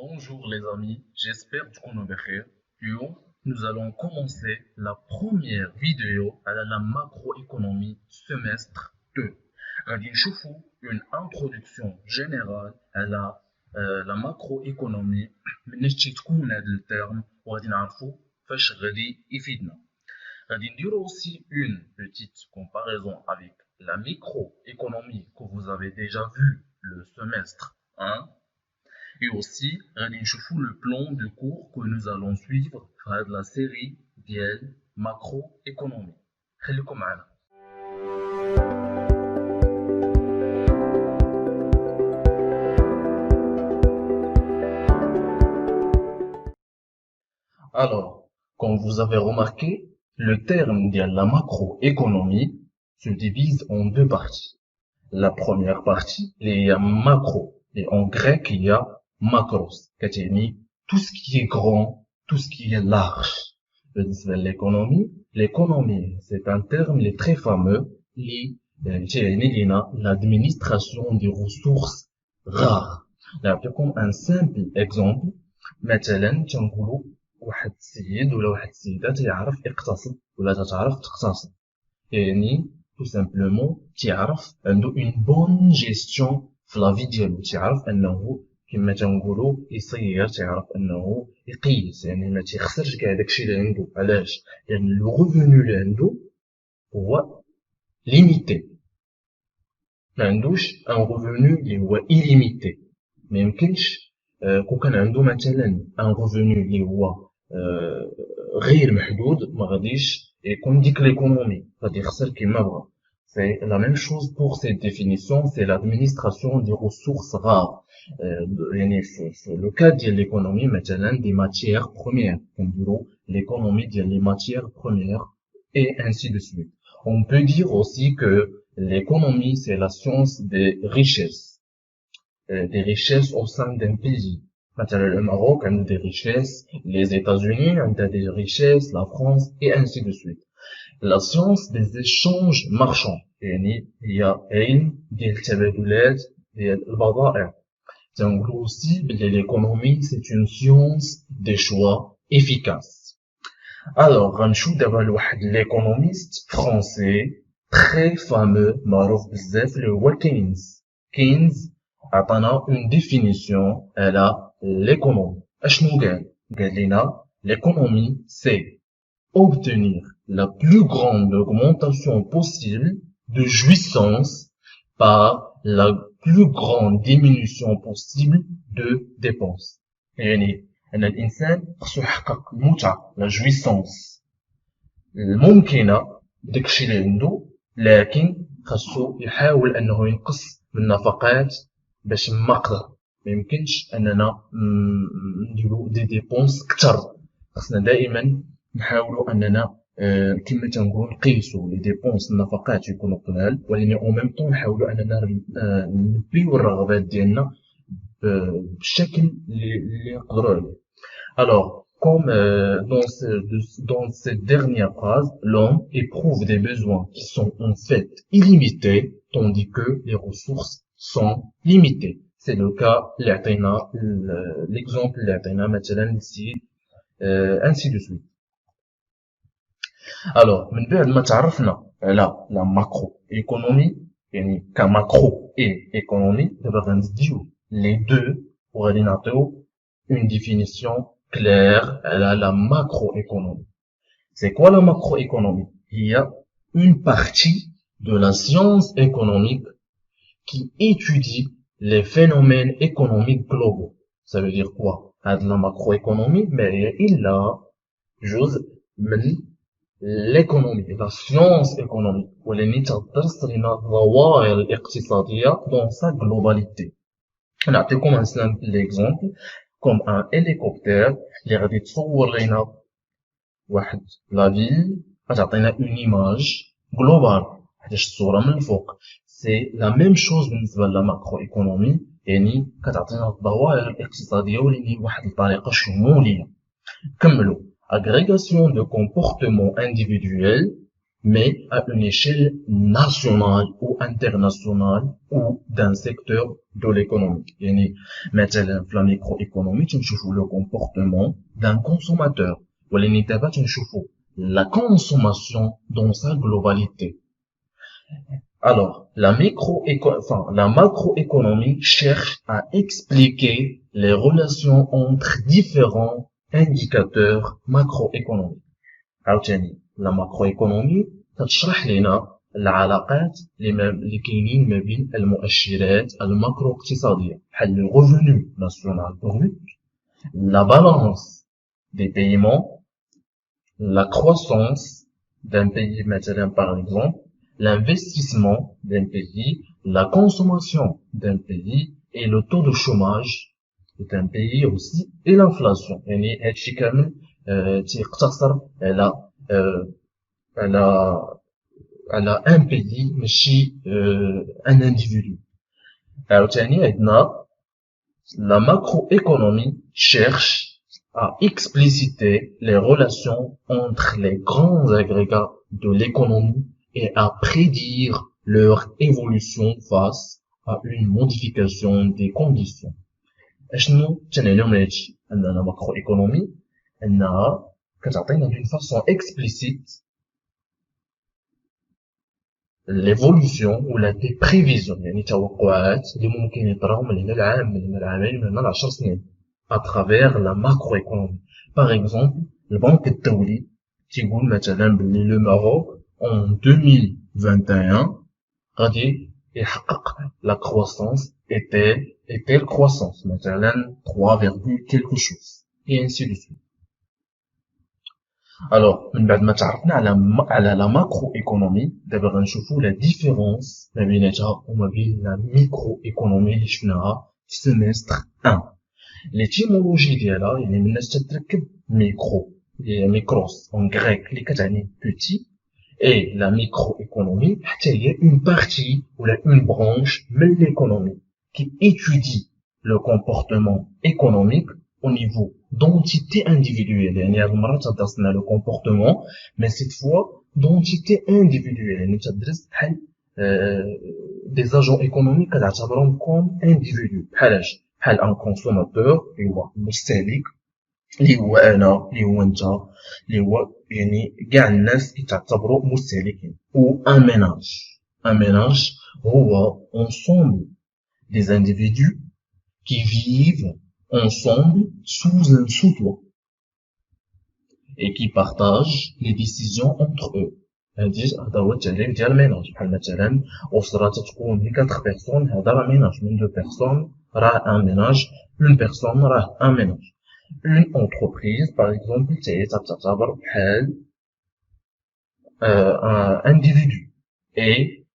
Bonjour les amis, j'espère que vous allez bien. Yo, nous allons commencer la première vidéo à la macroéconomie semestre 2. غادي نشوفوا une introduction générale à la macroéconomie مناش تكون هذا الترم وغادي نعرفوا فاش غادي يفيدنا. غادي نديروا aussi une petite comparaison avec la microéconomie que vous avez déjà vu le semestre 1. Et aussi, غادي نشوفوا le plan de cours que nous allons suivre dans la série ديال macroéconomie. خليكم معنا. Alors, comme vous avez remarqué, le terme de la macroéconomie se divise en deux parties. La première partie, il y a macro, et en grec, il y a macros, كتعني tout ce qui est grand, tout ce qui est large. L'économie, c'est un terme très fameux, l'administration des ressources rares. نعطيكم un simple exemple. مثلا تنقولوا واحد السيد ولا واحد السيدة تيعرف يقتصد ولا تتعرف تقتصد، يعني tout simplement تيعرف عنده une bonne gestion في لا في ديالو، تيعرف انه كما تنقولوا يصير، تعرف انه يقيس، يعني ما تيخسرش كاع داكشي اللي عنده. علاش؟ لان لو ريفونو اللي عنده هو ليميتي، ما عندوش ان ريفونو اللي هو إيليميتي. ما يمكنش كون كان عنده مثلا ان ريفونو اللي هو غير محدود، ما غاديش يكون ديك ليكونومي، غادي يخسر كما بغا. C'est la même chose pour cette définition, c'est l'administration des ressources rares. Le cas de l'économie maintenant des matières premières, l'économie des matières premières et ainsi de suite. On peut dire aussi que l'économie c'est la science des richesses au sein d'un pays. Maintenant le Maroc a des richesses, les États-Unis ont des richesses, la France et ainsi de suite. La science des échanges marchands، يعني هي علم ديال التبادلات ديال البضائع. تنقولوا aussi بلي l'économie c'est une science des choix efficaces. Alors غنمشيو دابا لواحد l'économiste français très fameux معروف بزاف اللي هو كينز عطانا une définition على l'économie. اشنو قال لنا l'économie c'est obtenir la plus grande augmentation possible de jouissance par la plus grande diminution possible de dépenses. يعني أن الإنسان خصو يحقق المتعة، la jouissance الممكنة بداكشي اللي عنده، لكن خصو يحاول أنه ينقص من النفقات باش ما قدر. ما يمكنش أننا نديرو دي ديبونس كتر، خصنا دائما نحاولوا اننا كما تنقولوا نقيسوا لي ديبونس النفقات يكونوا قلال، ولكن او ميم طون نحاولوا اننا نلبيو الرغبات ديالنا بالشكل اللي نقدروا عليه. Alors comme dans cette dernière phrase, l'homme éprouve des besoins qui sont en fait illimités tandis que les ressources sont limitées. C'est le cas اللي عطينا l'exemple اللي عطينا مثلا ici ainsi de suite. Alors من بعد ما تعرفنا على لا ماكرو ايكونومي، يعني كماكرو اي ايكونومي، دابا غنزيدو لي دو وغادي نعطيو une définition claire على لا ماكرو économie. C'est quoi la macroéconomie? Il y a une partie de la science économique qui étudie les phénomènes économiques globaux. Ça veut dire quoi? هاد لا macroéconomie ما هي إلا جزء من l'économie، la science économique، واللي تدرس لنا الظواهر الاقتصادية dans sa globalité. نعطيكم un simple exemple comme un hélicoptère اللي غادي تصور لنا واحد لا فيل، غتعطينا une image globale، حيتاش الصورة من الفوق. c'est la même chose بالنسبة للا macroéconomie، يعني كتعطينا الظواهر الاقتصادية ولكن بواحد الطريقة شمولية. كملوا agrégation de comportements individuels mais à une échelle nationale ou internationale ou d'un secteur de l'économie. يعني مثلا في la microéconomie تنشوفوا le comportement d'un consommateur ولكن دابا تنشوفوا la consommation dans sa globalité. Alors, la macroéconomie cherche à expliquer les relations entre différents indicateurs macroéconomiques. عاوتاني la macroéconomie تشرح لنا العلاقات اللي كاينين ما بين المؤشرات الماكرو اقتصادية بحال le revenu national brut, la balance des paiements, la croissance d'un pays مثلا par exemple, l'investissement d'un pays, la consommation d'un pays et le taux de chômage d'un pays aussi et l'inflation. يعني هادشي كامل تيقتصر على un pays ماشي un individu. عاوتاني عندنا la macroéconomie cherche à expliciter les relations entre les grands agrégats de l'économie et à prédire leur évolution face à une modification des conditions. اشنو تنعني من هادشي؟ اننا macroéconomie انها كتعطينا d'une façon explicite l'évolution ولا des prévisions يعني توقعات اللي ممكن يطراو من هنا العام من هنا العامين من هنا ل10 سنين à travers la macroéconomie. Par exemple, البنك الدولي تيقول مثلا بلي لو ماروك en 2021 غادي يحقق la croissance et telle croissance مثلا 3, quelque chose et ainsi de suite. Alors, من بعد ما تعرفنا على la macroéconomie دابا غنشوفوا la différence ما بيناتها وما بين la microéconomie اللي شفناها في semestre 1. l'étymologie ديالها يعني من الناس تتركب ميكرو هي ميكروس en grec اللي كتعني petit et la microéconomie حتى هي une partie ou une branche من l'économie qui étudie le comportement économique au niveau d'entité individuelle. يعني هاد المرة تدرسنا le comportement mais cette fois d'entité individuelle يعني تدرس بحال des agents économiques كتعتبرهم comme individus بحالاش بحال un consommateur اللي هو مستهلك اللي هو انا اللي هو انت اللي هو يعني كاع الناس كيتعتبروا مستهلكين و un ménage هو ensemble des individus qui vivent ensemble sous un sous-toit et qui partagent les décisions entre eux. هذا هو التعريف ديال الميناج. بحال مثلا أسرة تتكون من 4 بيرسون هذا راه ميناج، من 2 بيرسون راه ان ميناج، une personne راه un ménage. Une entreprise par exemple تعتبر بحال un individu et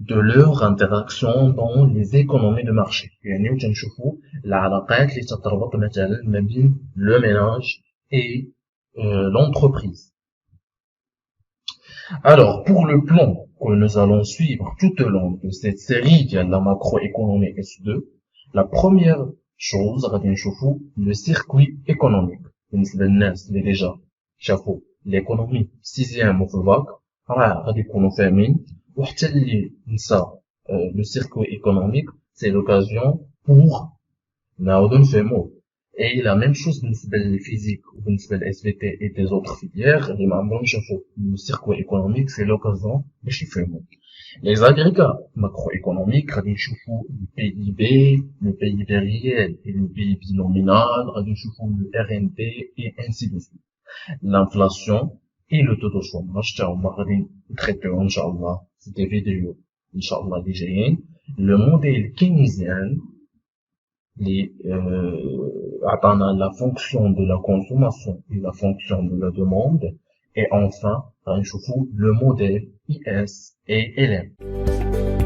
de leur interaction dans les économies de marché. يعني تنشوفوا العلاقات اللي تتربط مثلا ما بين le ménage et l'entreprise. Alors, pour le plan que nous allons suivre tout au long de cette série de la macroéconomie S2, la première chose غادي نشوفوا le circuit économique. بالنسبة للناس اللي ديجا شافوا l'économie 6e وفي الباك راه غادي يكونوا فاهمين، وحتى اللي نسى le circuit économique c'est l'occasion pour نعاودو نفهموه. Et la même chose بالنسبة للفيزيك وبالنسبة للSVT et des autres filières اللي ما عمرهم شافوا le circuit économique c'est l'occasion باش يفهموا. Les agrégats macroéconomiques غادي نشوفوا le PIB, le PIB réel et le PIB nominal, غادي نشوفوا le RNB et ainsi de suite. L'inflation et le taux de chômage تا هما غادي نتريتيو ان شاء الله في des vidéos ان شاء الله اللي جايين. Le modèle keynésien اللي عطانا la fonction de la consommation et la fonction de la demande, et enfin غنشوفوا le modèle IS et LM.